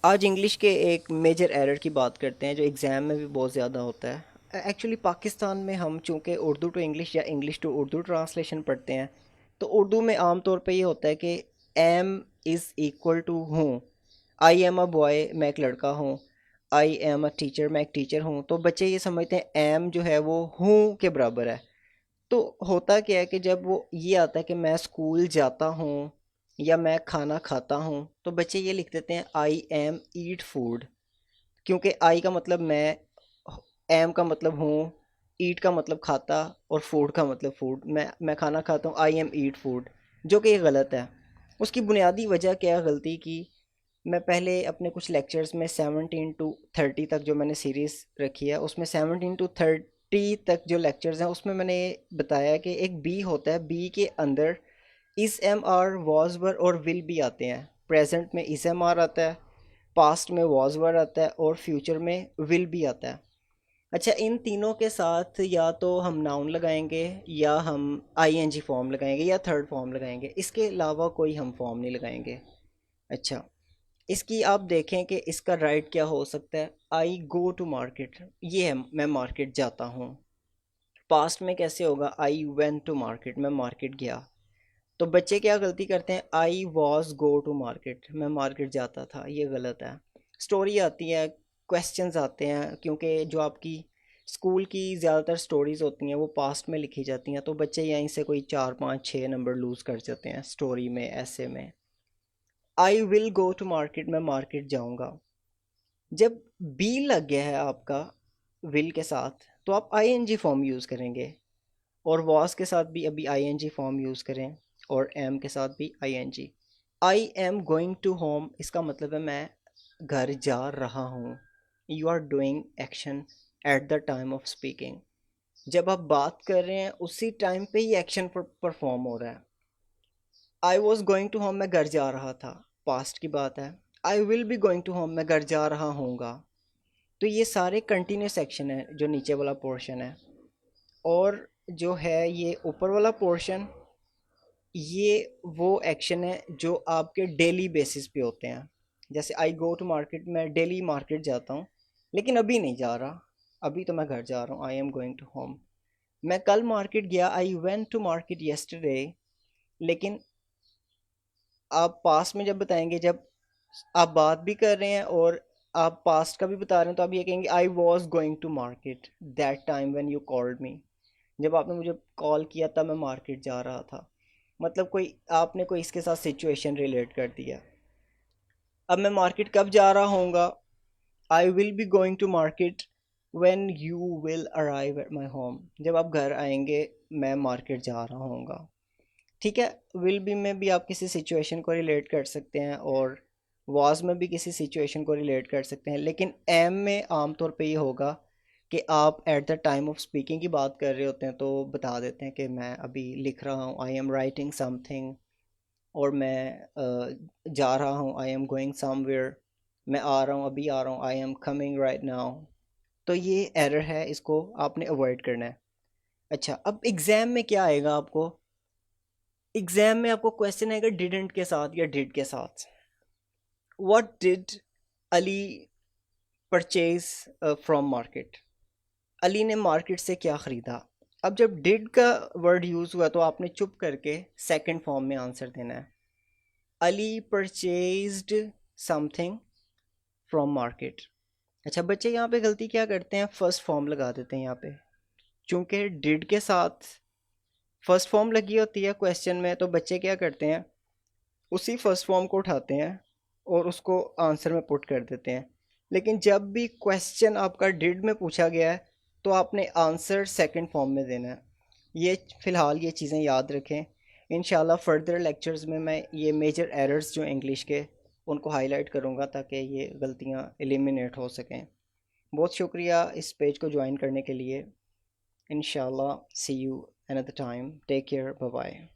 आज इंग्लिश के एक मेजर एरर की बात करते हैं जो एग्ज़ाम में भी बहुत ज़्यादा होता है। एक्चुअली पाकिस्तान में हम चूँकि उर्दू टू इंग्लिश या इंग्लिश टू उर्दू ट्रांसलेशन पढ़ते हैं, तो उर्दू में आम तौर पे ये होता है कि एम इज़ इक्वल टू हूँ। आई एम अ बॉय, मैं एक लड़का हूँ। आई एम अ टीचर, मैं एक टीचर हूँ। तो बच्चे ये समझते हैं एम जो है वो हूँ के बराबर है। तो होता क्या है कि जब वो ये आता है कि मैं स्कूल जाता हूँ या मैं खाना खाता हूँ, तो बच्चे ये लिख देते हैं आई एम ईट फूड। क्योंकि आई का मतलब मैं, एम का मतलब हूँ, ईट का मतलब खाता, और फूड का मतलब फूड। मैं खाना खाता हूँ, आई एम ईट फूड, जो कि ये गलत है। उसकी बुनियादी वजह क्या है गलती की? मैं पहले अपने कुछ लेक्चर्स में 17 to 30 तक जो मैंने सीरीज़ रखी है, उसमें 17 to 30 तक जो लेक्चर्स हैं उसमें मैंने बताया कि एक बी होता है, बी के अंदर इस एम आर वॉज वर और विल भी आते हैं। प्रेजेंट में इस एम आर आता है, पास्ट में वॉज वर आता है, और फ्यूचर में विल भी आता है। अच्छा, इन तीनों के साथ या तो हम नाउन लगाएंगे, या हम आईएनजी फॉर्म लगाएंगे, या थर्ड फॉर्म लगाएंगे। इसके अलावा कोई हम फॉर्म नहीं लगाएंगे। अच्छा, इसकी आप देखें कि इसका राइट क्या हो सकता है। आई गो टू मार्केट, ये है मैं मार्केट जाता हूँ। पास्ट में कैसे होगा? आई वेंट टू मार्केट, मैं मार्केट गया। तो बच्चे क्या गलती करते हैं? I was go to market, मैं मार्केट जाता था, ये गलत है। स्टोरी आती है, क्वेश्चंस आते हैं, क्योंकि जो आपकी स्कूल की ज़्यादातर स्टोरीज होती हैं वो पास्ट में लिखी जाती हैं, तो बच्चे यहीं से कोई 4 5 6 नंबर लूज़ कर जाते हैं स्टोरी में, ऐसे में। I will go to market, मैं मार्केट जाऊंगा। जब बी लग गया है आपका विल के साथ, तो आप आईएनजी फॉर्म यूज़ करेंगे, और वॉज के साथ भी अभी आईएनजी फॉर्म यूज़ करें, और एम के साथ भी I N G. I am going to home, इसका मतलब है मैं घर जा रहा हूँ। You are doing action at the time of speaking. जब आप बात कर रहे हैं उसी टाइम पे ही एक्शन परफॉर्म हो रहा है। I was going to home, मैं घर जा रहा था, पास्ट की बात है। I will be going to home, मैं घर जा रहा हूँगा। तो ये सारे कंटिन्यूस एक्शन है जो नीचे वाला पोर्शन है। और जो है ये ऊपर वाला पोर्शन, ये वो एक्शन है जो आपके डेली बेसिस पे होते हैं। जैसे आई गो टू मार्केट, मैं डेली मार्केट जाता हूँ, लेकिन अभी नहीं जा रहा, अभी तो मैं घर जा रहा हूँ। I am going to home. मैं कल मार्केट गया, I went to market yesterday. लेकिन आप पास्ट में जब बताएंगे, जब आप बात भी कर रहे हैं और आप पास्ट का भी बता रहे हैं, तो आप ये कहेंगे I was going to market that time when you called me. जब आपने मुझे कॉल किया तब मैं मार्केट जा रहा था। मतलब कोई आपने कोई इसके साथ सिचुएशन रिलेट कर दिया। अब मैं मार्केट कब जा रहा हूँगा? I will be going to market when you will arrive at my home, जब आप घर आएंगे मैं मार्केट जा रहा हूँगा। ठीक है, विल बी में भी आप किसी सिचुएशन को रिलेट कर सकते हैं, और वाज में भी किसी सिचुएशन को रिलेट कर सकते हैं, लेकिन एम में आमतौर पे ये होगा कि आप eight the time of speaking की बात कर रहे होते हैं, तो बता देते हैं कि मैं अभी लिख रहा हूँ, आई एम राइटिंग समथिंग। और मैं जा रहा हूँ, आई एम गोइंग समवेयर। मैं आ रहा हूँ, अभी आ रहा हूँ, I am coming right now. तो ये एरर है, इसको आपने अवॉइड करना है। अच्छा, अब एग्ज़ाम में क्या आएगा आपको? एग्जाम में आपको क्वेश्चन आएगा डिडंट के साथ या डिड के साथ। What did Ali purchase from market? Ali ने मार्केट से क्या खरीदा? अब जब डिड का वर्ड यूज हुआ तो आपने चुप करके सेकंड फॉर्म में आंसर देना है। Ali purchased something from market. अच्छा, बच्चे यहाँ पे गलती क्या करते हैं? फर्स्ट फॉर्म लगा देते हैं यहाँ पे। चूंकि डिड के साथ फर्स्ट फॉर्म लगी होती है क्वेश्चन में, तो बच्चे क्या करते हैं? उसी फर्स्ट फॉर्म को उठाते हैं और उसको आंसर में पुट कर देते हैं। लेकिन जब भी क्वेश्चन आपका डिड में पूछा गया है, तो आपने आंसर सेकंड फॉर्म में देना है। ये फ़िलहाल ये चीज़ें याद रखें। इंशाल्लाह फर्दर लेक्चर्स में मैं ये मेजर एरर्स जो इंग्लिश के, उनको हाईलाइट करूँगा ताकि ये गलतियाँ एलिमिनेट हो सकें। बहुत शुक्रिया इस पेज को ज्वाइन करने के लिए। इंशाल्लाह see you another time, take care, bye bye.